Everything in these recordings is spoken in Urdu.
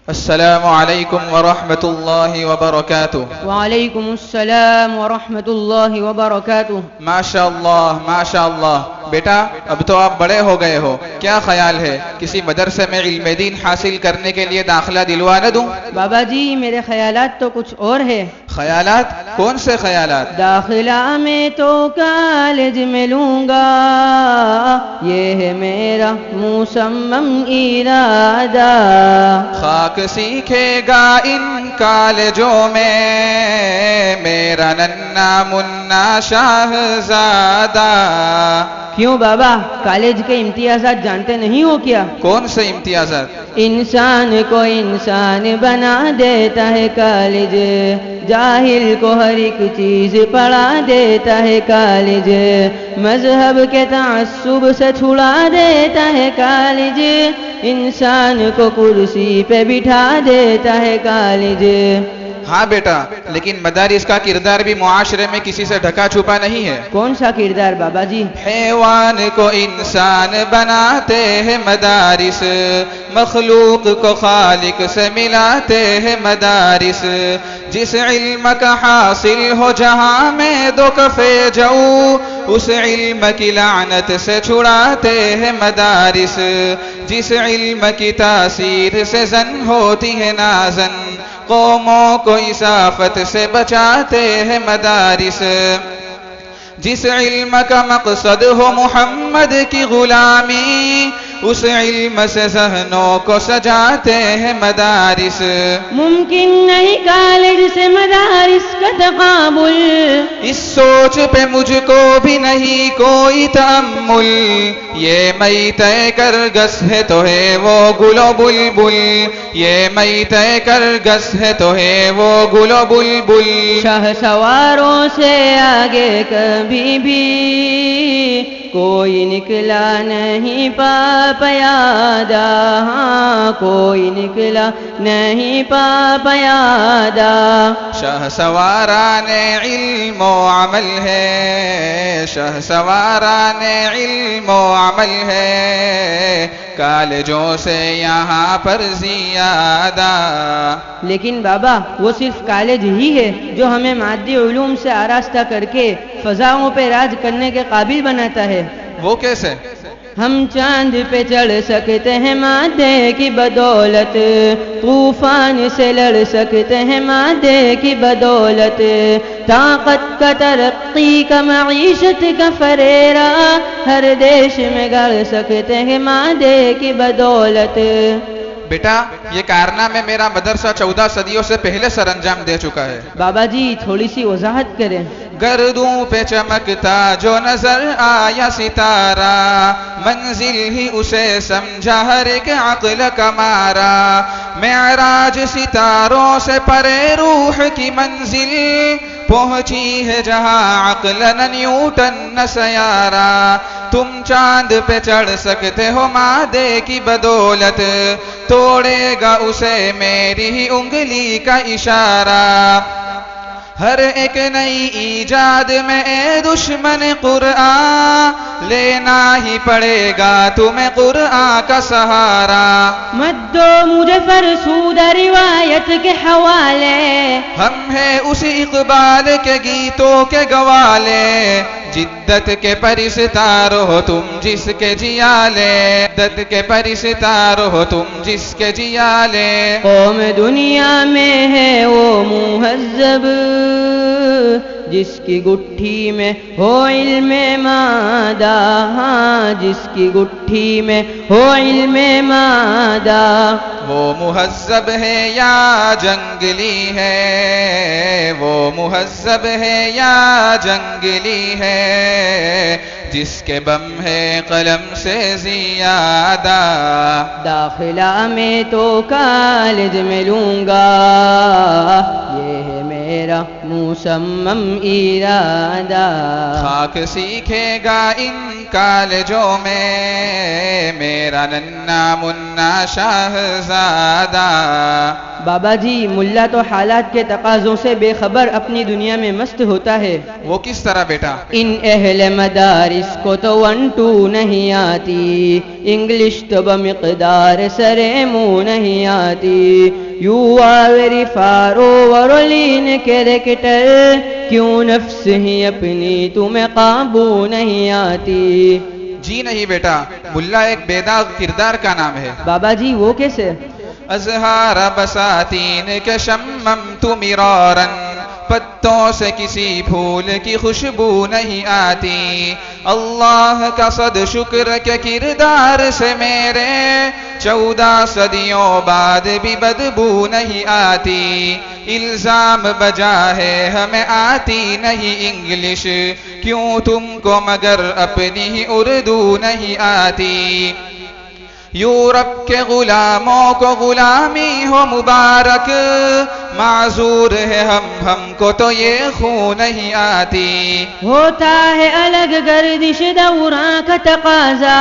السلام علیکم ورحمۃ اللہ وبرکاتہ۔ وعلیکم السلام ورحمۃ اللہ وبرکاتہ۔ ماشاء اللہ ماشاء اللہ۔ بیٹا اب تو آپ بڑے ہو گئے ہو، کیا خیال ہے کسی مدرسے میں علم دین حاصل کرنے کے لیے داخلہ دلوا نہ دوں؟ بابا جی میرے خیالات تو کچھ اور ہے۔ خیالات؟ کون سے خیالات؟ داخلہ میں تو کالج میں لوں گا، یہ ہے میرا مصمم ارادہ۔ خاک سیکھے گا ان کالجوں میں میرا ننھا منا شاہزادہ۔ کیوں بابا کالج کے امتیازات جانتے نہیں ہو کیا؟ کون سے امتیازات؟ انسان کو انسان بنا دیتا ہے کالج، جاہل کو ہر ایک چیز پڑھا دیتا ہے کالج، مذہب کے تعصب سے چھڑا دیتا ہے کالج، انسان کو کرسی پہ بٹھا دیتا ہے کالج۔ ہاں بیٹا، لیکن مدارس کا کردار بھی معاشرے میں کسی سے ڈھکا چھپا نہیں ہے۔ کون سا کردار بابا جی؟ حیوان کو انسان بناتے ہیں مدارس، مخلوق کو خالق سے ملاتے ہیں مدارس، جس علم کا حاصل ہو جہاں میں دو کفے جاؤ، اس علم کی لعنت سے چھڑاتے ہیں مدارس، جس علم کی تاثیر سے زن ہوتی ہے نازن، قوموں کو اسافت سے بچاتے ہیں مدارس، جس علم کا مقصد ہو محمد کی غلامی، اس علم سے ذہنوں کو سجاتے ہیں مدارس۔ ممکن نہیں کالج سے مدارس کا تقابل، اس سوچ پہ مجھ کو بھی نہیں کوئی تأمل، یہ میں طے کر گس ہے تو ہے وہ گل و بلبل، یہ میں طے کر گس ہے تو ہے وہ گل و بلبل۔ شاہ سواروں سے آگے کبھی بھی کوئی نکلا نہیں پیادہ، ہاں کوئی نکلا نہیں پیادہ۔ شاہ سواران علم و عمل ہے، شاہ سواران علم و عمل ہے، کالجوں سے یہاں پر زیادہ۔ لیکن بابا وہ صرف کالج ہی ہے جو ہمیں مادی علوم سے آراستہ کر کے فضاؤں پہ راج کرنے کے قابل بناتا ہے۔ وہ کیسے؟ ہم چاند پہ چڑھ سکتے ہیں مادے کی بدولت، طوفان سے لڑ سکتے ہیں مادے کی بدولت، طاقت کا ترقی کا معیشت کا فریرہ ہر دیش میں گڑ سکتے ہیں مادے کی بدولت۔ بیٹا یہ کارنامے میرا مدرسہ 14 صدیوں سے پہلے سر انجام دے چکا ہے۔ بابا جی تھوڑی سی وضاحت کریں۔ گردوں پہ چمکتا جو نظر آیا ستارہ، منزل ہی اسے سمجھا ہر ایک عقل کا مارا، معراج ستاروں سے پرے روح کی منزل، پہنچی ہے جہاں عقل نہ نیوٹن نہ سیارہ، تم چاند پہ چڑھ سکتے ہو مادے کی بدولت، توڑے گا اسے میری ہی انگلی کا اشارہ، ہر ایک نئی ایجاد میں اے دشمن قرآن، لینا ہی پڑے گا تمہیں قرآن کا سہارا۔ مت دو مجھے فرسودہ روایت کے حوالے، ہم ہیں اسی اقبال کے گیتوں کے گوالے، جدت کے پرستار ہو تم جس کے جیالے، جدت کے پرستار ہو تم جس کے جیالے۔ قوم دنیا میں ہے وہ مہذب جس کی گٹھی میں ہو علم مادہ، ہاں جس کی گٹھی میں ہو علم مادہ۔ وہ مہذب ہے یا جنگلی ہے، وہ مہذب ہے یا جنگلی ہے، جس کے بم ہے قلم سے زیادہ۔ داخلہ میں تو کالج میں لوں گا، یہ ہے میرا مصمم ارادہ۔ خاک سیکھے گا ان کالجوں میں میرا ننا منا شاہزادہ. بابا جی ملا تو حالات کے تقاضوں سے بے خبر اپنی دنیا میں مست ہوتا ہے. وہ کس طرح بیٹا؟ ان اہل مدارس کو تو 1 2 نہیں آتی، انگلش تو بمقدار سرے منہ نہیں آتی. You are very far over in character, کیوں نفس ہی اپنی تمہیں قابو نہیں آتی. جی نہیں بیٹا، ملا ایک بیداغ کردار کا نام ہے. بابا جی وہ کیسے؟ ازہار بساتین کے شممت مرارا، پتوں سے کسی پھول کی خوشبو نہیں آتی. اللہ کا صد شکر کے کردار سے میرے 14 صدیوں بعد بھی بدبو نہیں آتی. الزام بجا ہے ہمیں آتی نہیں انگلش، کیوں تم کو مگر اپنی ہی اردو نہیں آتی. یورپ کے غلاموں کو غلامی ہو مبارک، معذور ہے ہم کو تو یہ خون نہیں آتی. ہوتا ہے الگ گردش دوران کا تقاضا،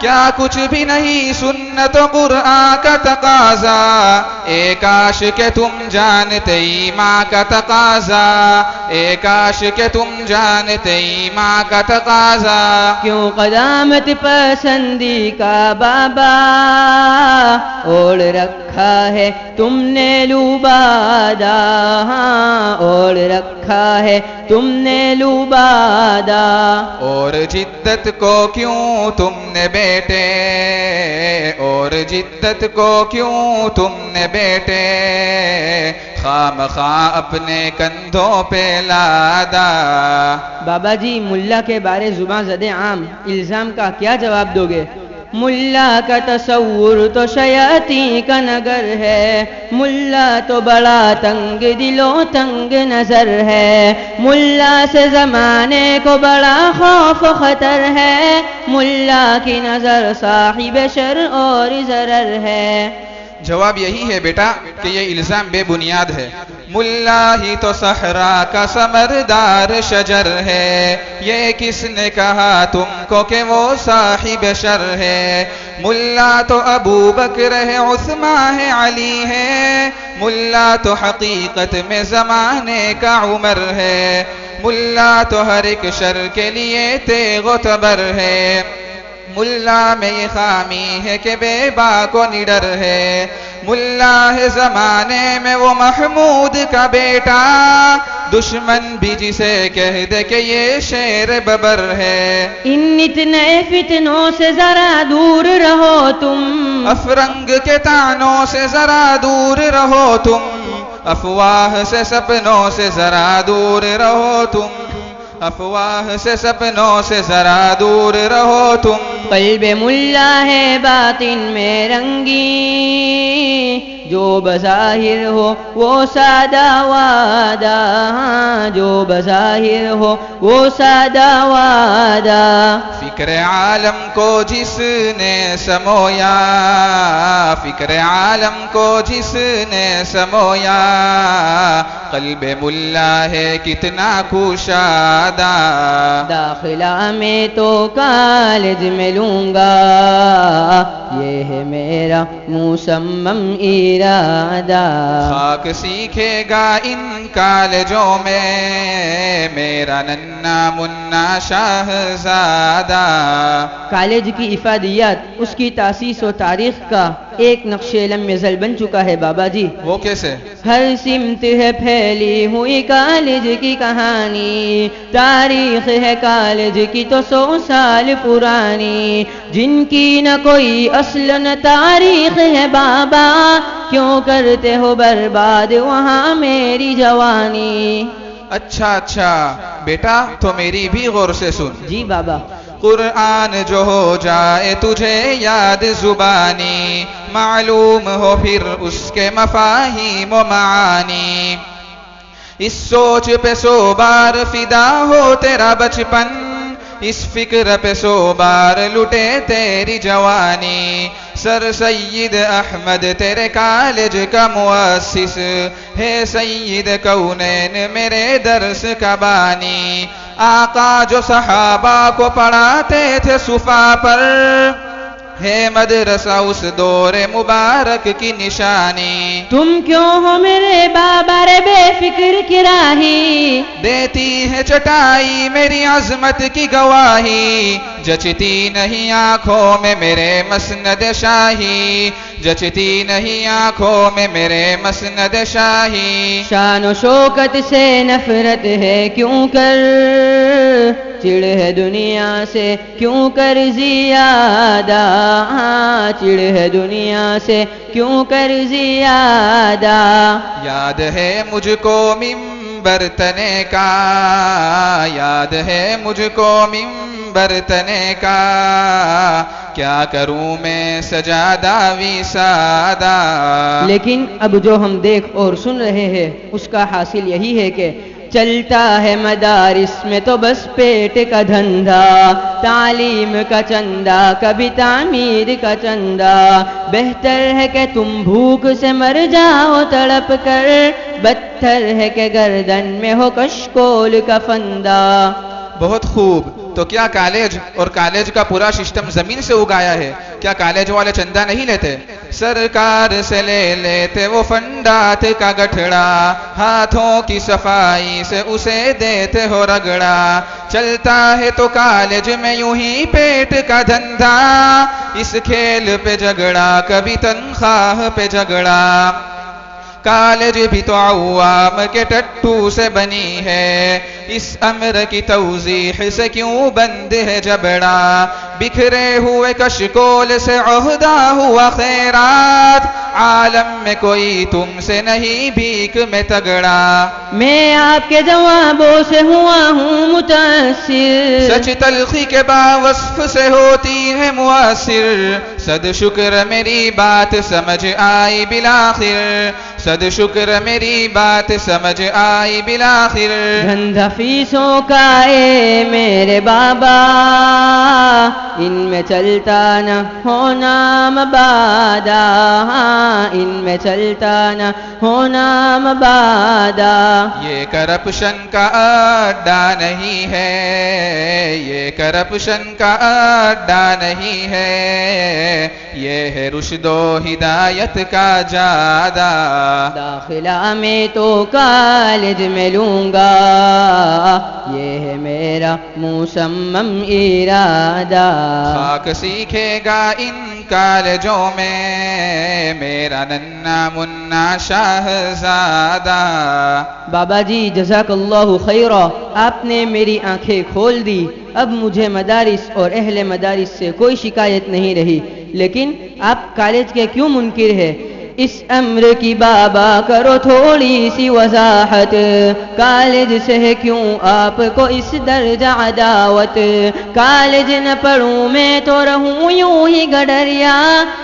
کیا کچھ بھی نہیں سنت و قرآن کا تقاضا. اے کاش کہ تم جانتے ماں کا تقاضا، اے کاش کہ تم جانتے ماں کا تقاضا. کیوں قدامت پسندی کا بابا اوڑھ رکھا ہے تم نے لوبادا، اوڑھ رکھا ہے تم نے لوبادا. اور جدت کو کیوں تم نے بیٹے، اور جدت کو کیوں تم نے بیٹے خام خواہ اپنے کندھوں پہ لادا. بابا جی ملا کے بارے زباں زدے عام الزام کا کیا جواب دو گے؟ ملا کا تصور تو شیاطین کا نگر ہے، ملا تو بڑا تنگ دل و تنگ نظر ہے. ملا سے زمانے کو بڑا خوف و خطر ہے، ملا کی نظر صاحب شر اور ضرر ہے. جواب یہی ہے بیٹا کہ یہ الزام بے بنیاد ہے. ملا ہی تو صحرا کا ثمردار شجر ہے، یہ کس نے کہا تم کو کہ وہ صاحب شر ہے. ملا تو ابو بکر ہے، عثمان ہے، علی ہے، ملا تو حقیقت میں زمانے کا عمر ہے. ملا تو ہر ایک شر کے لیے تیغ و تبر ہے. ملا میں یہ خامی ہے کہ بے باک و نڈر ہے. ملا ہے زمانے میں وہ محمود کا بیٹا، دشمن بھی جسے کہہ دے کہ یہ شیر ببر ہے. ان اتنے فتنوں سے ذرا دور رہو تم، افرنگ کے تانوں سے ذرا دور رہو تم، افواہ سے سپنوں سے ذرا دور رہو تم، افواہ سے سپنوں سے ذرا دور رہو تم. قلب ملا ہے باطن میں رنگی، جو بظاہر ہو وہ سادہ وعدہ، جو بظاہر ہو وہ سادہ وعدہ. فکر عالم کو جس نے سمویا، فکر عالم کو جس نے سمویا، قلب ملا ہے کتنا کشادہ. داخلہ میں تو کالج میں لوں گا، یہ ہے میرا مصمم ارادہ. خاک سیکھے گا ان کالجوں میں میرا ننا منا شاہزادہ. کالج کی افادیات اس کی تاسیس و تاریخ کا ایک نقش لمح ازل بن چکا ہے بابا جی. وہ کیسے؟ ہر سمت ہے پھیلی ہوئی کالج کی کہانی، تاریخ ہے کالج کی تو 100 سال پرانی، جن کی نہ کوئی اصل نہ تاریخ ہے بابا، کیوں کرتے ہو برباد وہاں میری جوانی. اچھا بیٹا تو میری بھی غور سے سن. جی بابا. قرآن جو ہو جائے تجھے یاد زبانی، معلوم ہو پھر اس کے مفاہیم و معانی. اس سوچ پہ 100 بار فدا ہو تیرا بچپن، اس فکر پہ 100 بار لٹے تیری جوانی. سر سید احمد تیرے کالج کا مؤسس ہے، سید کونین میرے درس کا بانی. آقا جو صحابہ کو پڑھاتے تھے صفا پر، ہے مدرسہ اس دور مبارک کی نشانی۔ تم کیوں ہو میرے بابا رے بے فکر کی راہی، دیتی ہے چٹائی میری عظمت کی گواہی، جچتی نہیں آنکھوں میں میرے مسند شاہی، جچتی نہیں آنکھوں میں میرے مسند شاہی۔ شان و شوکت سے نفرت ہے کیوں کر، چڑ ہے دنیا سے کیوں کر زیادہ، چڑ ہے دنیا سے کیوں کر زیادہ۔ یاد ہے مجھ کو منبر تنے کا، یاد ہے مجھ کو منبر تنے کا، کیا کروں میں سجادہ وسادہ۔ لیکن اب جو ہم دیکھ اور سن رہے ہیں اس کا حاصل یہی ہے کہ چلتا ہے مدارس میں تو بس پیٹ کا دھندا، تعلیم کا چندہ کبھی تعمیر کا چندہ، بہتر ہے کہ تم بھوک سے مر جاؤ تڑپ کر، بدتر ہے کہ گردن میں ہو کشکول کا فندہ۔ بہت خوب، تو کیا کالج اور کالج کا پورا سسٹم زمین سے اگایا ہے؟ کیا کالج والے چندہ نہیں لیتے؟ سرکار سے لے لیتے وہ فنڈات کا گٹھڑا، ہاتھوں کی صفائی سے اسے دیتے ہو رگڑا، چلتا ہے تو کالج میں یوں ہی پیٹ کا دھندا، اس کھیل پہ جھگڑا کبھی تنخواہ پہ جھگڑا۔ کالج بھی تو عوام کے ٹٹو سے بنی ہے، اس امر کی توضیح سے کیوں بند ہے جبڑا، بکھرے ہوئے کشکول سے عہدہ ہوا خیرات، عالم میں کوئی تم سے نہیں بھیک میں تگڑا۔ میں آپ کے جوابوں سے ہوا ہوں متاثر، سچ تلخی کے باوصف سے ہوتی ہے مؤثر، صد شکر میری بات سمجھ آئی بالآخر، صد شکر میری بات سمجھ آئی بالآخر۔ دھندہ فیسوں کا اے میرے بابا، ان میں چلتا نہ ہونا مبادا، ان میں چلتا نہ ہونا مبادا۔ یہ کرپشن کا اڈا نہیں ہے، یہ کرپشن کا اڈا نہیں ہے، یہ ہے رشد و ہدایت کا جادہ۔ داخلہ میں تو کالج میں لوں گا، یہ ہے میرا مصمم ارادہ۔ خاک سیکھے گا ان کالجوں میں میرا ننھا منا شاہزادہ۔ بابا جی جزاک اللہ خیرہ، آپ نے میری آنکھیں کھول دی، اب مجھے مدارس اور اہل مدارس سے کوئی شکایت نہیں رہی۔ لیکن آپ کالج کے کیوں منکر ہیں؟ اس امر کی بابا کرو تھوڑی سی وضاحت، کالج سے ہے کیوں آپ کو اس درجہ عداوت؟ کالج نہ پڑھوں میں تو رہوں یوں ہی گڈریا،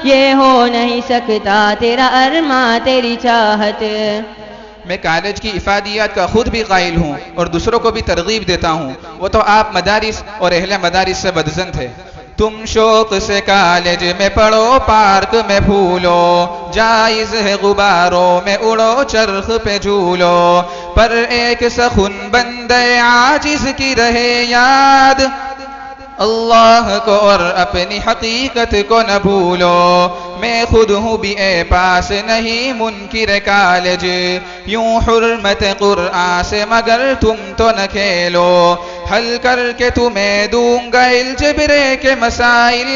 یہ ہو نہیں سکتا تیرا ارماں تیری چاہت۔ میں کالج کی افادیات کا خود بھی قائل ہوں اور دوسروں کو بھی ترغیب دیتا ہوں، وہ تو آپ مدارس اور اہل مدارس سے بدظن تھے۔ تم شوق سے کالج میں پڑھو، پارک میں پھولو، جائز ہے غباروں میں اڑو، چرخ پہ جھولو، پر ایک سخن بندے عاجز کی رہے یاد، اللہ کو اور اپنی حقیقت کو نہ بھولو۔ میں خود ہوں بھی اے پاس نہیں منکر کالج، یوں حرمت قرآن سے مگر تم تو نہ کھیلو، حل کر کے تمہیں دوں گا الجبرے کے مسائل،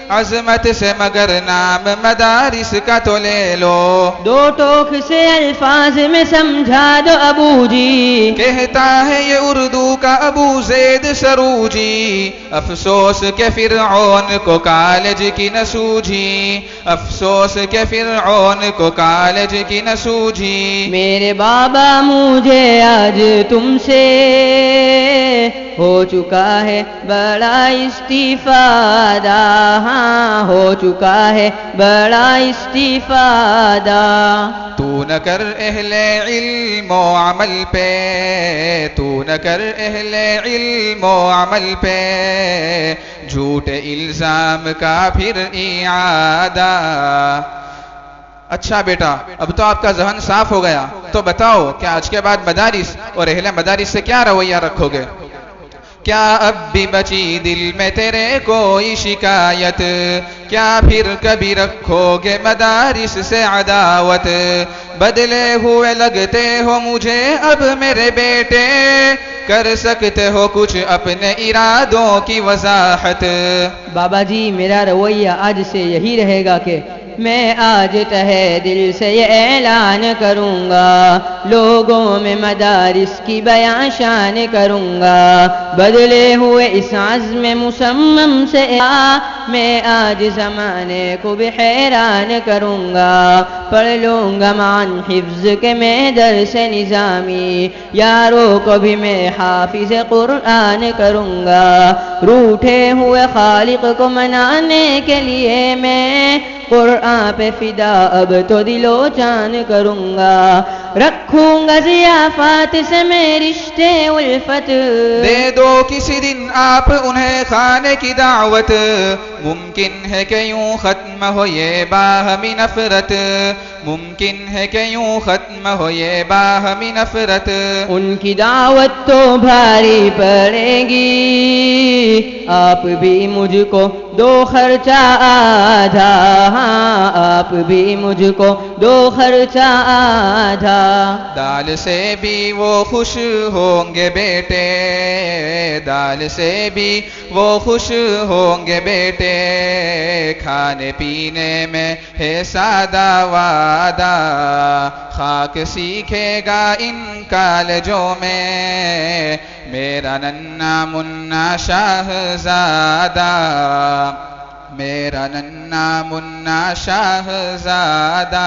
عظمت سے مگر نام مدارس کا تو لے لو۔ دو ٹوک سے الفاظ میں سمجھا دو ابو جی، کہتا ہے یہ اردو کا ابو زید سروجی، افسوس کہ فرعون کو کالج کی نہ سوجھی، افسوس کہ فرعون کو کالج کی نہ سوجھی۔ میرے بابا مجھے آج تم سے ہو چکا ہے بڑا استفادہ، ہاں ہو چکا ہے بڑا استفادہ۔ تو نہ کر اہل علم و عمل پہ، تو نہ کر اہل علم و عمل پہ جھوٹ الزام کا پھر اعادہ۔ اچھا بیٹا، اب تو آپ کا ذہن صاف ہو گیا، تو بتاؤ کیا آج کے بعد مدارس اور اہل مدارس سے کیا رویہ رکھو گے؟ کیا اب بھی بچی دل میں تیرے کوئی شکایت؟ کیا پھر کبھی رکھو گے مدارس سے عداوت؟ بدلے ہوئے لگتے ہو مجھے اب میرے بیٹے، کر سکتے ہو کچھ اپنے ارادوں کی وضاحت؟ بابا جی میرا رویہ آج سے یہی رہے گا کہ میں آج تہہ دل سے یہ اعلان کروں گا، لوگوں میں مدارس کی بیان شان کروں گا، بدلے ہوئے اس عزم مصمم سے میں آج زمانے کو بھی حیران کروں گا، پڑھ لوں گا مان حفظ کے میں درس نظامی، یاروں کو بھی میں حافظ قرآن کروں گا، روٹھے ہوئے خالق کو منانے کے لیے میں قرآن پہ فدا اب تو دل و جان کروں گا، رکھوں گا ضیافات سے میں رشتے الفت، دے دو کسی دن آپ انہیں کھانے کی دعوت، ممکن ہے کہ یوں ختم ہو یہ باہمی نفرت، ممکن ہے کہ یوں ختم ہو یہ باہمی نفرت، ان کی دعوت تو بھاری پڑے گی، آپ بھی مجھ کو دو خرچہ آدھا، ہاں آپ بھی مجھ کو دو خرچہ آدھا، دال سے بھی وہ خوش ہوں گے بیٹے، دال سے بھی وہ خوش ہوں گے بیٹے، کھانے پینے میں ہے سادہ وعدہ، خاک سیکھے گا ان کالجوں میں میرا ننھا منا شاہزادہ، میرا ننھا منا شاہزادہ۔